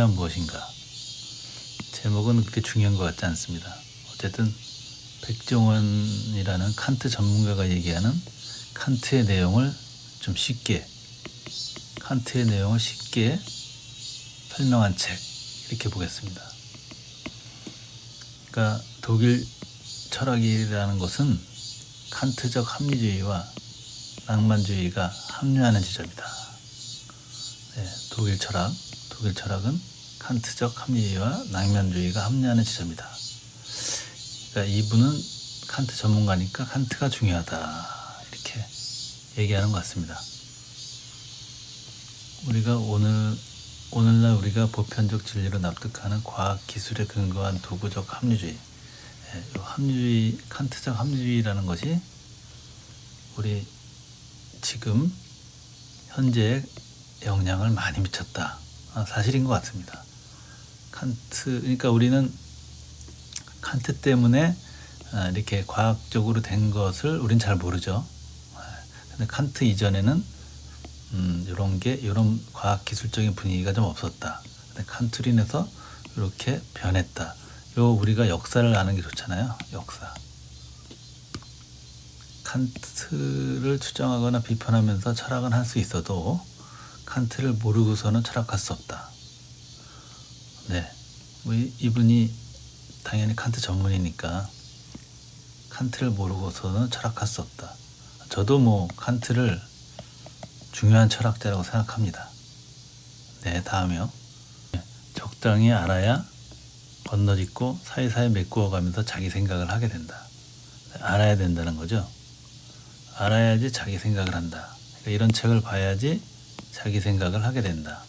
정의란 무엇인가? 제목은 그렇게 중요한 것 같지 않습니다. 어쨌든 백종원이라는 칸트 전문가가 얘기하는 칸트의 내용을 좀 쉽게, 칸트의 내용을 쉽게 설명한 책, 이렇게 보겠습니다. 그러니까 독일 철학이라는 것은 칸트적 합리주의와 낭만주의가 합류하는 지점이다. 네, 독일 철학은 칸트적 합리주의와 낭만주의가 합류하는 지점이다. 그러니까 이분은 칸트 전문가니까 칸트가 중요하다, 이렇게 얘기하는 것 같습니다. 우리가 오늘날 우리가 보편적 진리로 납득하는 과학 기술에 근거한 도구적 합리주의, 합리주의, 칸트적 합리주의라는 것이 우리 지금 현재에 영향을 많이 미쳤다, 사실인 것 같습니다. 그러니까 우리는 칸트 때문에 이렇게 과학적으로 된 것을 우린 잘 모르죠. 근데 칸트 이전에는 이런 과학 기술적인 분위기가 좀 없었다. 근데 칸트로 인해서 이렇게 변했다. 우리가 역사를 아는 게 좋잖아요. 역사. 칸트를 추정하거나 비판하면서 철학은 할 수 있어도 칸트를 모르고서는 철학할 수 없다. 네, 이분이 당연히 칸트 전문이니까 칸트를 모르고서는 철학할 수 없다. 저도 칸트를 중요한 철학자라고 생각합니다. 네, 다음이요. 적당히 알아야 건너짓고 사이사이 메꾸어가면서 자기 생각을 하게 된다. 알아야 된다는 거죠. 알아야지 자기 생각을 한다. 그러니까 이런 책을 봐야지 자기 생각을 하게 된다.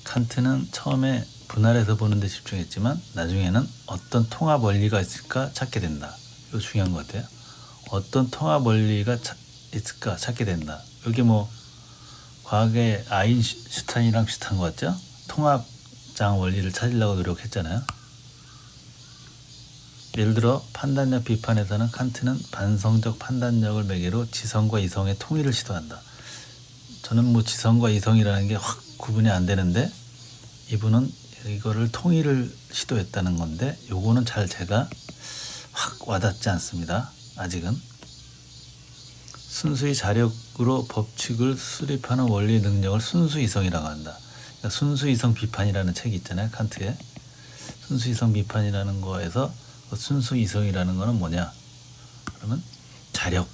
칸트는 처음에 분할해서 보는 데 집중했지만 나중에는 어떤 통합 원리가 있을까 찾게 된다. 이거 중요한 것 같아요. 어떤 통합 원리가 있을까 찾게 된다. 여기 과거에 아인슈타인이랑 비슷한 것 같죠? 통합장 원리를 찾으려고 노력했잖아요. 예를 들어 판단력 비판에서는 칸트는 반성적 판단력을 매개로 지성과 이성의 통일을 시도한다. 저는 지성과 이성이라는 게 확 구분이 안 되는데 이분은 이거를 통일을 시도했다는 건데 요거는 잘 제가 확 와닿지 않습니다. 아직은. 순수히 자력으로 법칙을 수립하는 원리 능력을 순수이성이라고 한다. 그러니까 순수이성 비판이라는 책이 있잖아요. 칸트의. 순수이성 비판이라는 거에서 순수이성이라는 거는 뭐냐? 그러면 자력.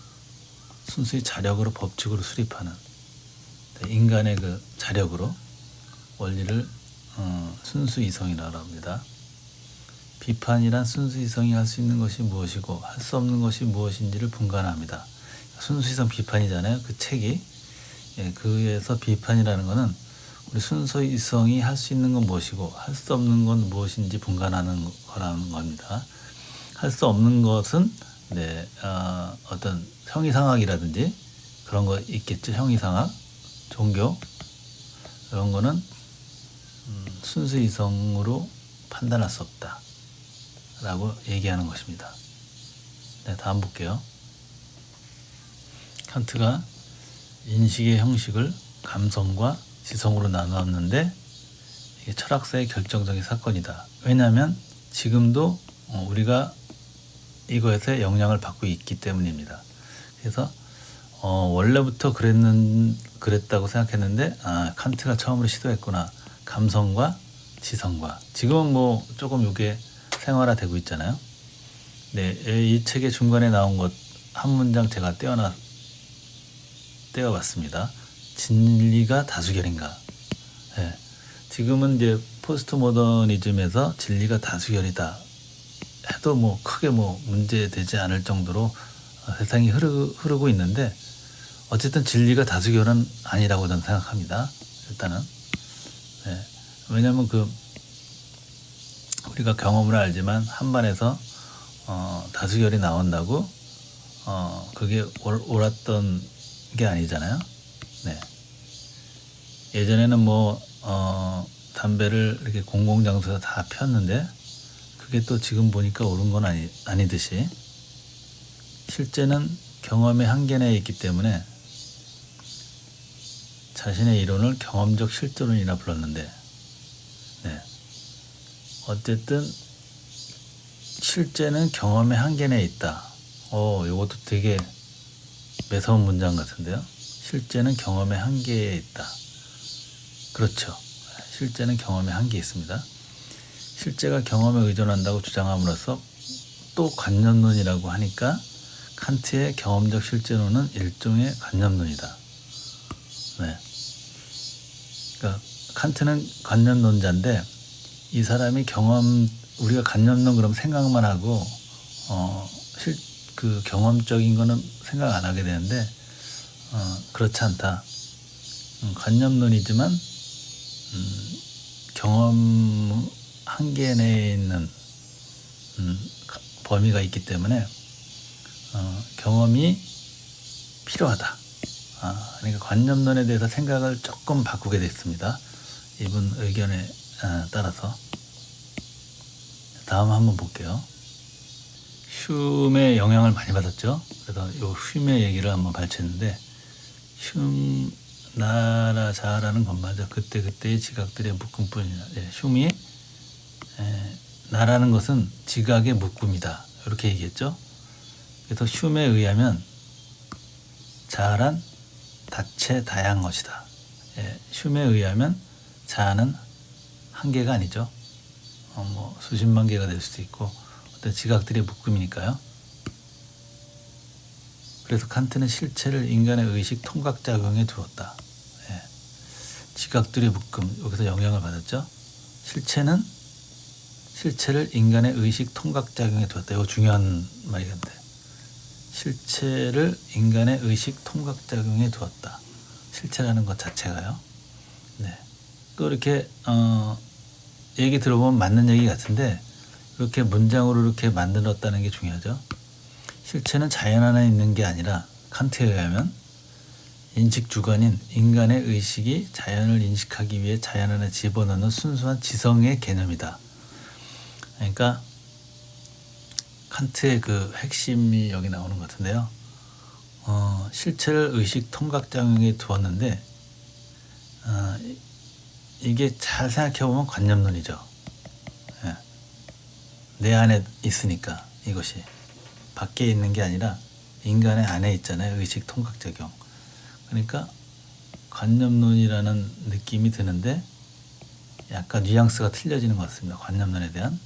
순수히 자력으로 법칙으로 수립하는 인간의 그 자력으로 원리를 순수이성이라고 합니다. 비판이란 순수이성이 할 수 있는 것이 무엇이고 할 수 없는 것이 무엇인지를 분간합니다. 순수이성 비판이잖아요. 그 책이. 그에서 비판이라는 것은 우리 순수이성이 할 수 있는 건 무엇이고 할 수 없는 건 무엇인지 분간하는 거라는 겁니다. 할 수 없는 것은 어떤 형이상학이라든지 그런 거 있겠죠. 형이상학, 종교 이런 거는 순수이성으로 판단할 수 없다 라고 얘기하는 것입니다. 네, 다음 볼게요. 칸트가 인식의 형식을 감성과 지성으로 나누었는데 이게 철학사의 결정적인 사건이다. 왜냐하면 지금도 우리가 이거에서 영향을 받고 있기 때문입니다. 그래서 원래부터 그랬다고 생각했는데 칸트가 처음으로 시도했구나. 감성과 지성과. 지금은 조금 이게 생활화되고 있잖아요. 네, 이 책의 중간에 나온 것 한 문장 제가 떼어봤습니다. 진리가 다수결인가? 네, 지금은 이제 포스트 모더니즘에서 진리가 다수결이다 해도 크게 문제되지 않을 정도로 세상이 흐르고 있는데 어쨌든 진리가 다수결은 아니라고 저는 생각합니다. 일단은. 네, 왜냐하면 우리가 경험을 알지만 한반에서 다수결이 나온다고 그게 옳았던 게 아니잖아요. 네. 예전에는 담배를 이렇게 공공장소에서 다 폈는데 그게 또 지금 보니까 옳은 건 아니듯이 실제는 경험의 한계 내에 있기 때문에 자신의 이론을 경험적 실존론이라 불렀는데 어쨌든 실제는 경험의 한계 내에 있다. 이것도 되게 매서운 문장 같은데요. 실제는 경험의 한계에 있다. 그렇죠. 실제는 경험의 한계에 있습니다. 실제가 경험에 의존한다고 주장함으로써 또 관념론이라고 하니까 칸트의 경험적 실제론은 일종의 관념론이다. 네. 그러니까 칸트는 관념론자인데 이 사람이 우리가 관념론 그럼 생각만 하고 그 경험적인 거는 생각 안 하게 되는데 그렇지 않다. 관념론이지만 경험 한계 내에 있는 범위가 있기 때문에 경험이 필요하다. 그러니까 관념론에 대해서 생각을 조금 바꾸게 됐습니다. 이분 의견에 따라서. 다음 한번 볼게요. 흉의 영향을 많이 받았죠. 그래서 이 흉의 얘기를 한번 발췌했는데 흉 나라 자라는 것마저 그때그때의 지각들의 묶음뿐이다. 흉이 나라는 것은 지각의 묶음이다. 이렇게 얘기했죠. 그래서 흉에 의하면 자란 다채다양한 것이다. 흉에 의하면 자아는 한 개가 아니죠. 뭐 수십만 개가 될 수도 있고 어떤 지각들의 묶음이니까요. 그래서 칸트는 실체를 인간의 의식 통각작용에 두었다. 지각들의 묶음, 여기서 영향을 받았죠. 실체를 인간의 의식 통각작용에 두었다. 이거 중요한 말이건데, 실체를 인간의 의식 통각작용에 두었다. 실체라는 것 자체가요. 네. 또 이렇게 얘기 들어보면 맞는 얘기 같은데 이렇게 문장으로 이렇게 만들었다는 게 중요하죠. 실체는 자연 안에 있는 게 아니라 칸트에 의하면 인식 주관인 인간의 의식이 자연을 인식하기 위해 자연 안에 집어넣는 순수한 지성의 개념이다. 그러니까 칸트의 그 핵심이 여기 나오는 것 같은데요. 실체를 의식 통각작용에 두었는데 이게 잘 생각해보면 관념론이죠. 내 안에 있으니까 이것이 밖에 있는 게 아니라 인간의 안에 있잖아요. 의식 통각작용. 그러니까 관념론이라는 느낌이 드는데 약간 뉘앙스가 틀려지는 것 같습니다. 관념론에 대한.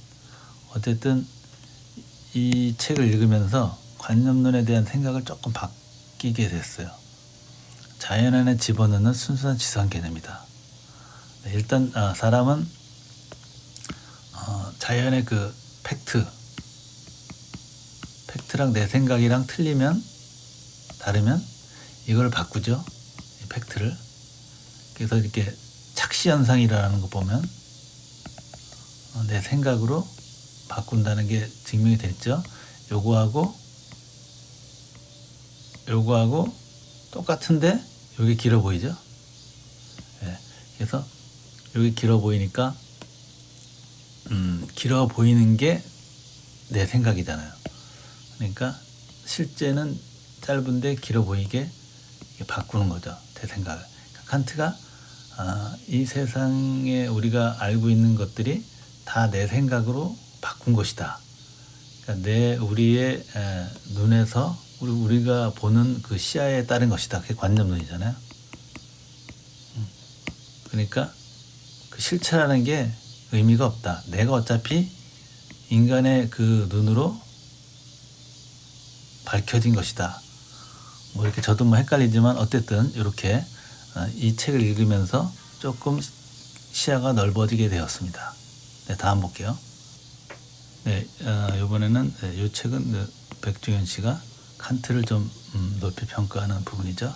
어쨌든 이 책을 읽으면서 관념론에 대한 생각을 조금 바뀌게 됐어요. 자연 안에 집어넣는 순수한 지성 개념이다. 일단 사람은 자연의 그 팩트랑 내 생각이랑 다르면 이걸 바꾸죠. 이 팩트를. 그래서 이렇게 착시 현상이라는 거 보면 내 생각으로 바꾼다는 게 증명이 됐죠. 요거하고 똑같은데 여기 길어 보이죠. 그래서 여기 길어 보이니까 길어 보이는 게 내 생각이잖아요. 그러니까 실제는 짧은데 길어 보이게 바꾸는 거죠. 내 생각을. 그러니까 칸트가 이 세상에 우리가 알고 있는 것들이 다 내 생각으로 바꾼 것이다. 그러니까 우리의 눈에서 우리가 보는 그 시야에 따른 것이다. 그게 관념론이잖아요. 그러니까 그 실체라는 게 의미가 없다. 내가 어차피 인간의 그 눈으로 밝혀진 것이다. 뭐 이렇게 저도 뭐 헷갈리지만 어쨌든 이렇게 이 책을 읽으면서 조금 시야가 넓어지게 되었습니다. 네, 다음 볼게요. 네, 이번에는 이 책은 백종현 씨가 칸트를 좀 높이 평가하는 부분이죠.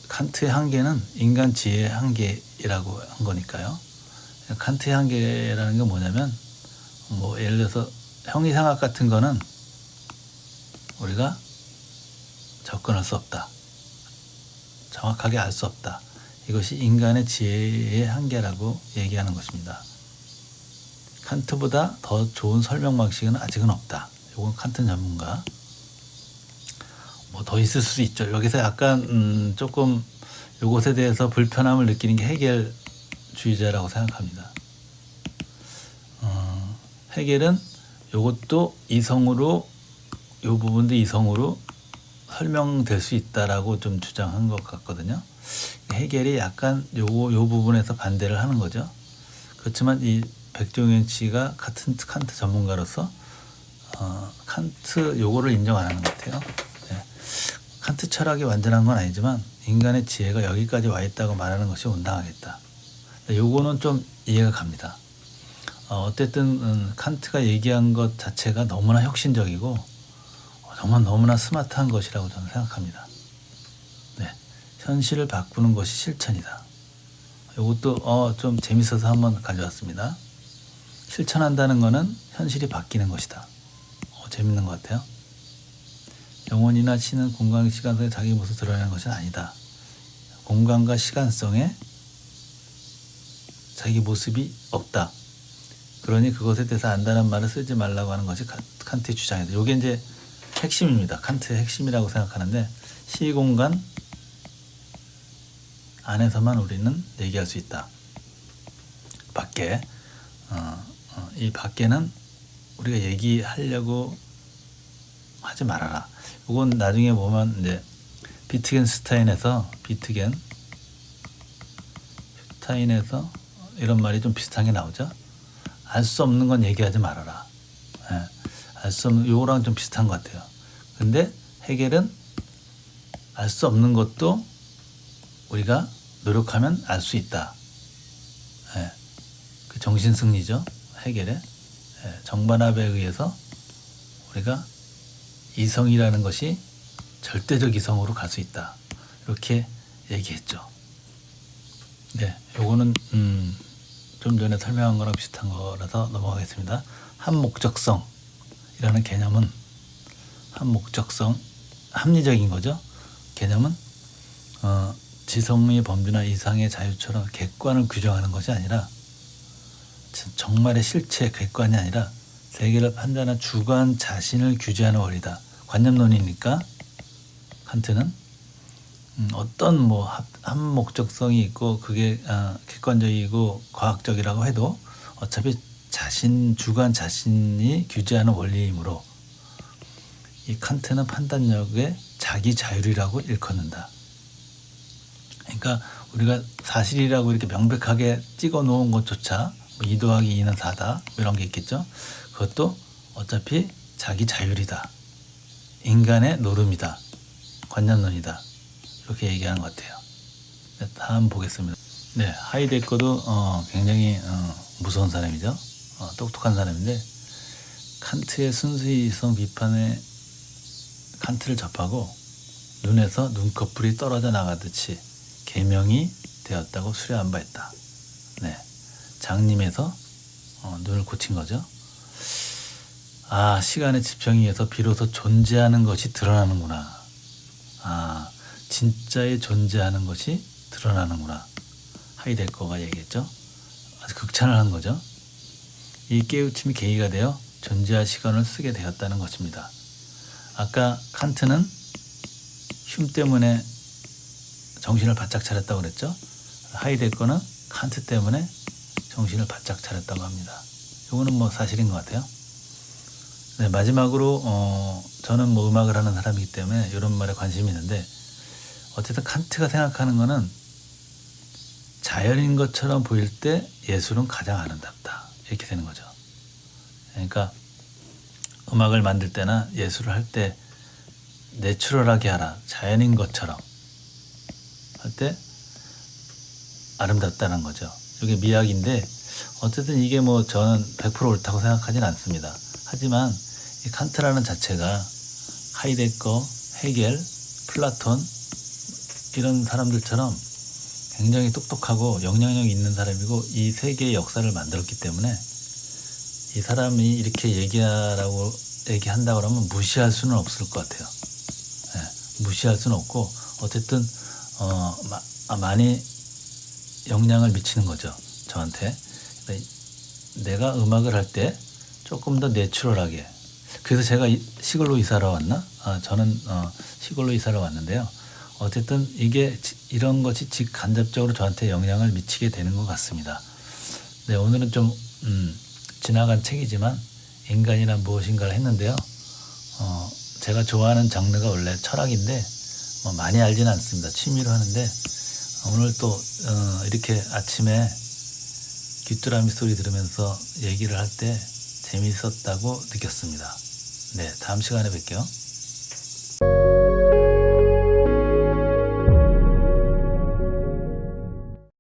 칸트의 한계는 인간 지혜의 한계라고 한 거니까요. 칸트의 한계라는 게 뭐냐면 뭐 예를 들어서 형이상학 같은 거는 우리가 접근할 수 없다. 정확하게 알 수 없다. 이것이 인간의 지혜의 한계라고 얘기하는 것입니다. 칸트보다 더 좋은 설명 방식은 아직은 없다. 이건 칸트 전문가. 뭐 더 있을 수도 있죠. 여기서 약간 조금 이것에 대해서 불편함을 느끼는 게 헤겔 이성주의자라고 생각합니다. 헤겔은 이것도 이성으로, 이 부분도 이성으로 설명될 수 있다라고 좀 주장한 것 같거든요. 헤겔이 약간 요 부분에서 반대를 하는 거죠. 그렇지만 이 백종현 씨가 같은 칸트 전문가로서 칸트 요거를 인정 안 하는 것 같아요. 네. 칸트 철학이 완전한 건 아니지만 인간의 지혜가 여기까지 와 있다고 말하는 것이 온당하겠다. 요거는 좀 이해가 갑니다. 어쨌든 칸트가 얘기한 것 자체가 너무나 혁신적이고 정말 너무나 스마트한 것이라고 저는 생각합니다. 네, 현실을 바꾸는 것이 실천이다. 이것도 좀 재밌어서 한번 가져왔습니다. 실천한다는 것은 현실이 바뀌는 것이다. 재밌는 것 같아요. 영혼이나 신은 공간 시간속에 자기 모습을 드러내는 것은 아니다. 공간과 시간성에 자기 모습이 없다. 그러니 그것에 대해서 안다는 말을 쓰지 말라고 하는 것이 칸트의 주장이다. 이게 이제 핵심입니다. 칸트의 핵심이라고 생각하는데 시공간 안에서만 우리는 얘기할 수 있다. 밖에 이 밖에는 우리가 얘기하려고 하지 말아라. 이건 나중에 보면 이제 비트겐슈타인에서 이런 말이 좀 비슷한 게 나오죠. 알 수 없는 건 얘기하지 말아라. 예, 알 수 없는 요거랑 좀 비슷한 것 같아요. 근데 헤겔은 알 수 없는 것도 우리가 노력하면 알 수 있다. 예, 그 정신 승리죠. 헤겔의 정반합에 의해서 우리가 이성이라는 것이 절대적 이성으로 갈 수 있다. 이렇게 얘기했죠. 네, 요거는 좀 전에 설명한 거랑 비슷한 거라서 넘어가겠습니다. 한목적성이라는 개념은 합리적인 거죠. 개념은 지성의 범주나 이상의 자유처럼 객관을 규정하는 것이 아니라 정말의 실체 객관이 아니라 세계를 판단한 주관 자신을 규제하는 원리다. 관념론이니까 칸트는 어떤 뭐 한 목적성이 있고 그게 객관적이고 과학적이라고 해도 어차피 주관 자신이 규제하는 원리이므로 이 칸트는 판단력의 자기 자율이라고 일컫는다. 그러니까 우리가 사실이라고 이렇게 명백하게 찍어 놓은 것조차 2 더하기 2는 4다 이런 게 있겠죠. 그것도 어차피 자기 자율이다. 인간의 노름이다. 관념론이다. 이렇게 얘기하는 것 같아요. 네, 다음 보겠습니다. 네, 하이데거도 굉장히 무서운 사람이죠. 똑똑한 사람인데 칸트의 순수이성 비판에 칸트를 접하고 눈에서 눈꺼풀이 떨어져 나가듯이 계명이 되었다고 수려한 바 있다. 네, 장님에서 눈을 고친 거죠. 시간의 지평에 의해서 비로소 존재하는 것이 드러나는구나. 진짜에 존재하는 것이 드러나는구나. 하이데거가 얘기했죠. 아주 극찬을 한 거죠. 이 깨우침이 계기가 되어 존재할 시간을 쓰게 되었다는 것입니다. 아까 칸트는 흉 때문에 정신을 바짝 차렸다고 그랬죠. 하이데거는 칸트 때문에 정신을 바짝 차렸다고 합니다. 이거는 뭐 사실인 것 같아요. 네, 마지막으로 저는 뭐 음악을 하는 사람이기 때문에 이런 말에 관심이 있는데 어쨌든 칸트가 생각하는 거는 자연인 것처럼 보일 때 예술은 가장 아름답다. 이렇게 되는 거죠. 그러니까 음악을 만들 때나 예술을 할 때 내추럴하게 하라. 자연인 것처럼 할 때 아름답다는 거죠. 이게 미학인데 어쨌든 이게 뭐 저는 100% 옳다고 생각하진 않습니다. 하지만 이 칸트라는 자체가 하이데거, 헤겔, 플라톤 이런 사람들처럼 굉장히 똑똑하고 영향력 있는 사람이고 이 세계의 역사를 만들었기 때문에 이 사람이 이렇게 얘기한다고 하면 무시할 수는 없을 것 같아요. 네, 무시할 수는 없고 어쨌든 많이 영향을 미치는 거죠. 저한테. 내가 음악을 할 때 조금 더 내추럴하게. 그래서 제가 시골로 이사를 왔나? 저는 시골로 이사를 왔는데요. 어쨌든 이게 이런 것이 직간접적으로 저한테 영향을 미치게 되는 것 같습니다. 네, 오늘은 좀 지나간 책이지만 인간이란 무엇인가를 했는데요. 제가 좋아하는 장르가 원래 철학인데 뭐 많이 알지는 않습니다. 취미로 하는데 오늘 또 이렇게 아침에 귀뚜라미 소리 들으면서 얘기를 할 때 재미있었다고 느꼈습니다. 네, 다음 시간에 뵐게요.